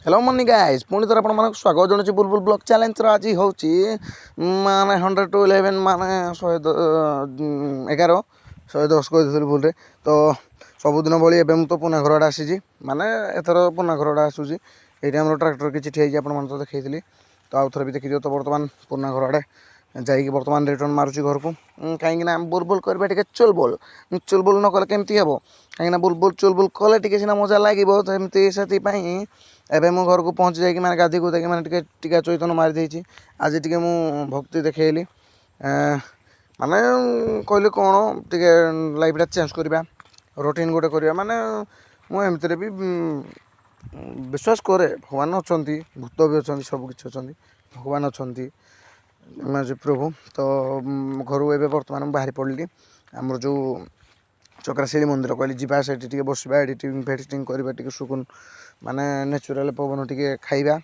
Hello money guys पुणी थर आप स्वागत जनावि बुलबुल ब्लॉग चैलेंज आज हूँ माने 100 to 11 माने 111 110 कही भूल तो सबुदिन भाई एवं तो पुना घर आड़े आसी माने एथर पुना घर आड़े आसूसी ये ट्रैक्टर किसी ठे आपने तो देखी तो आउ थे भी देखी तो बर्तमान पुना घर आड़े जाइए बर्तमान रिटर्न मारुची घर को कहीं बुलबुल करवा चुलबुल चुलबुल न कले केमती हे कहीं बुलबुल चुलबुल कले टी सीना मजा लगे से एवं मो घर को पहुँची जाकि मैंने गाधी गुधाकि मैंने टीका चैतन मारिदे आज टी मु भक्ति देखली माने कहली कौन टे लाइफटा चेंज करवा रूटीन गोटे करवा माने मुझे भी विश्वास करे भगवान अच्छा भूत भी अच्छा सबकि अच्छा भगवान अच्छा प्रभु तो घर एवं बर्तमान बाहरी पड़ी आमर जो चक्राशिली मंदिर कहली जा से बसवा एडिटिंग फेडिटिंग करवा टी सुकुन माने नेचुराल पवन टी खाइबा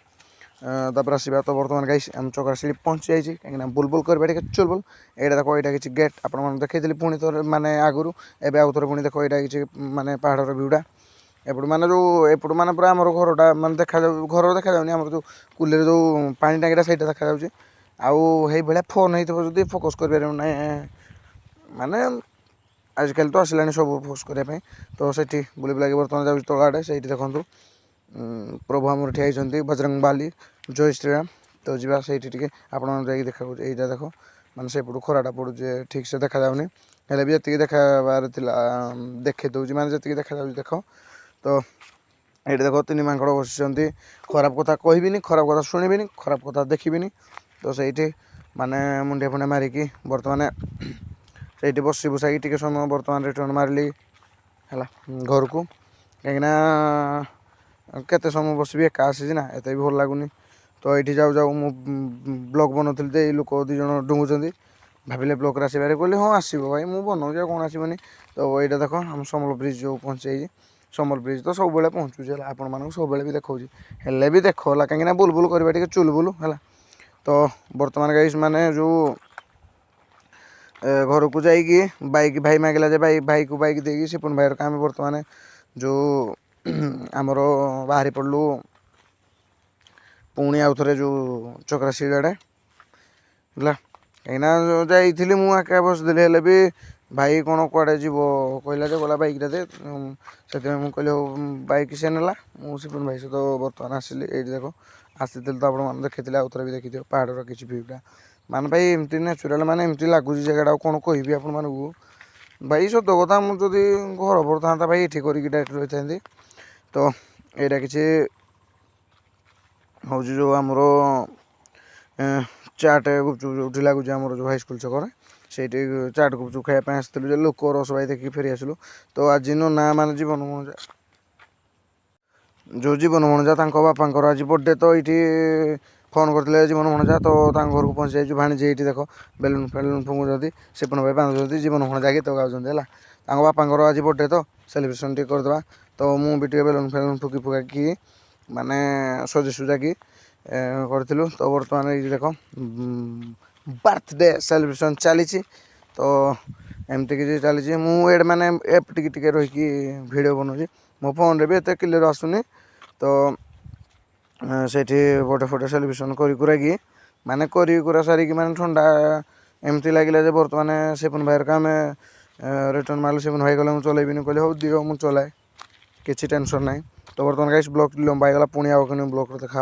तापर आसवा तो बर्तमान गाइस आम चक्राशिली पहुँची जाइए कहीं बुलबुल करवा टे चुलबुल यहाँ देखो यहाँ किसी गेट आप देखी पुणी थोड़े माने आगुरी एवं आउ थे पुणी देख यहाँ किसी माने पहाड़ व्यूटा एपट माने जो एपट माने पूरा आम घरटा माने देखा घर देखा जाऊनी आम जो कुली जो पानी टांगीटा से देखा जाऊँगी आउ भाया फोन होती फोकस कर माने आजिकल तो आसला सब फोकस करने तो सेठी बुले बुलाक बर्तमान जाऊँ तल आड़े से देखूँ प्रभु आमर ठिया होती बजरंग बाली जय श्रीराम तो जा से आप देखा यहाँ देख मैंने से खराटा पड़े ठीक से देखा जाऊनी हेल्ले भी जी देखार देखे दूसरी मैंने जी देखा देख तो ये देख तीन मांकड़ बस खराब कथा कहबी खराब कथा शुणबी खराब कथा देखी तो सही माने मुंडिया फुंडिया मारिकी बर्तमान से बसी बुसा टे समय बर्तमान रिटर्न मारिली है घर को कहीं केते समय बसबी एका आसी ना एत भी भल लगुनि तो ये जाऊ जाऊ मु ब्लॉग बनाऊली ये लोक दी जन डुंगुंट भाविले ब्लॉग आसबार कहली हाँ आसो भाई मुझे बनाऊे कौन आसबनी तो ये देख हम समल ब्रिज जो पहुँचे समल ब्रिज तो सब पहुँचुचे आपण मानक सब भी देखा हेल्ले भी देख कहीं बुलबुल करवा चुलबुल है तो बर्तमान गाइस माने जो घर को जाइए बाइक भाई मांगला जे भाई को बाइक देगी सिपुन भाई आम बर्तमान जो आमर बाहरी पड़लु पुणी आउ थे जो चक्राशिली आड़े है कहीं जाइली मुझे बसदेली हेल्ले भी भाई कौन कड़े जीव कहला जे गला बाइकटा दे से कहली हो बाइक से नेला मु सिपुन भाई सहित बर्तमान आसिली ये देख आसी तो आप देखी आउ थे भी देखी पहाड़ किसी भ्यूटा मान भाई एमती नेचुराल माने एमती लगुच जगह कौन कहि आपण मानू भाई सत कथा मुझे घर पर था भाई ये करके डायरेक्ट रही था तो यहाँ किसी हूँ जो आमर चाट गुपचुप जो लगुच आम जो हाईस्कल छक से चाट गुपचुप खायापी आसलु लोक रस भाई देखिए फेरी आसलु तो आज ना मान जीवन भणजा जो जीवन भणजा बापा आज बर्थडे तो ये फोन करते जीवन भणजा तो घर को पहुँची जाइए भाणीजी ये देख बेलुन फेलुन फुंकुंट सिपुन भाई बांधुंट जीवन भणजा गीत गाँव है बापा आज बर्थडे तो सेलिब्रेशन टी करदे तो मुझे बेलुन फेलुन फुकी फुकी माने सजे सुजा की करूँ तो बर्तमान ये देख बर्थडे सेलिब्रेशन चली तो एमती किसी चली मुझे मैंने एप टी रही भिड बनाऊँ मो फोन रे भी एत क्लियर आसुनी तो सेठी बर्थडे फटे सेलिब्रेशन करी माने करा सारिकी माने ठंडा एमती लगे बर्तमान सिपुन भाई आम रिटर्न मारल सिपुन भाई कहले मुझे चलैबी कहली हो दियो मुझे चलाए किसी टेंशन ना तो बर्तमान गाइस ब्लॉग लंबा गला पुणी आउ ब्लॉग देखा।